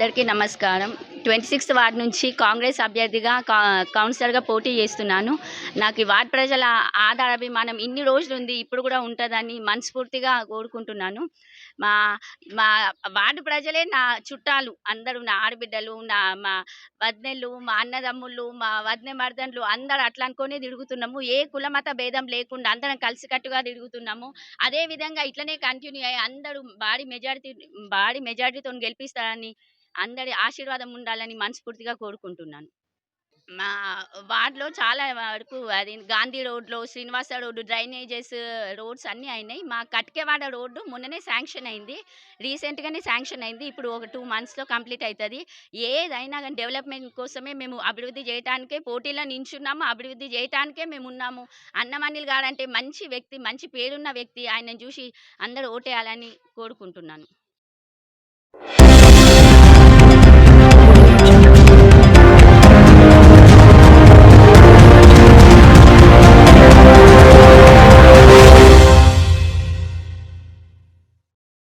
అందరికీ నమస్కారం. 26th ward నుంచి కాంగ్రెస్ అభ్యర్థిగా కౌన్సిలర్‌గా పోటీ చేస్తున్నాను. నాకు ఈ వార్డ్ ప్రజల ఆదరాభిమానం ఇన్ని రోజులుంది. ఇప్పుడు కూడా ఉంటదని మనస్ఫూర్తిగా కోరుకుంటున్నాను. మా మా వార్డ్ ప్రజలే నా చుట్టాలు. అందరూ నా ఆడబిడ్డలు, మా వదినెలు, మా అన్నదమ్ముళ్ళు, మా వదిన మరదళ్ళు అందరూ అట్లా అనుకోనే తిరుగుతున్నాము. ఏ కుల మత భేదం లేకుండా అందరం కలిసికట్టుగా తిరుగుతున్నాము. అదే విధంగా ఇట్లనే కంటిన్యూ అయ్యి అందరూ భారీ మెజారిటీతోని గెలిపిస్తారని అందరి ఆశీర్వాదం ఉండాలని మనస్ఫూర్తిగా కోరుకుంటున్నాను. మా వార్డ్‌లో చాలా వరకు అది గాంధీ రోడ్‌లో, శ్రీనివాస రోడ్డు, డ్రైనేజెస్, రోడ్స్ అన్నీ అయినాయి. మా కట్కెవాడ రోడ్డు మొన్ననే శాంక్షన్ అయింది. రీసెంట్‌గానే శాంక్షన్ అయింది. ఇప్పుడు ఒక 2 మంత్స్‌లో కంప్లీట్ అయితది. ఏదైనా గాని డెవలప్‌మెంట్ కోసమే మేము అభివృద్ధి చేయటానికే పోటీలో నించున్నాము. అభివృద్ధి చేయటానికే మేమున్నాము. అన్నమనిల్ గారంటే మంచి వ్యక్తి, మంచి పేరున్న వ్యక్తి. ఆయనను చూసి అందరూ ఓటేయాలని కోరుకుంటున్నాను.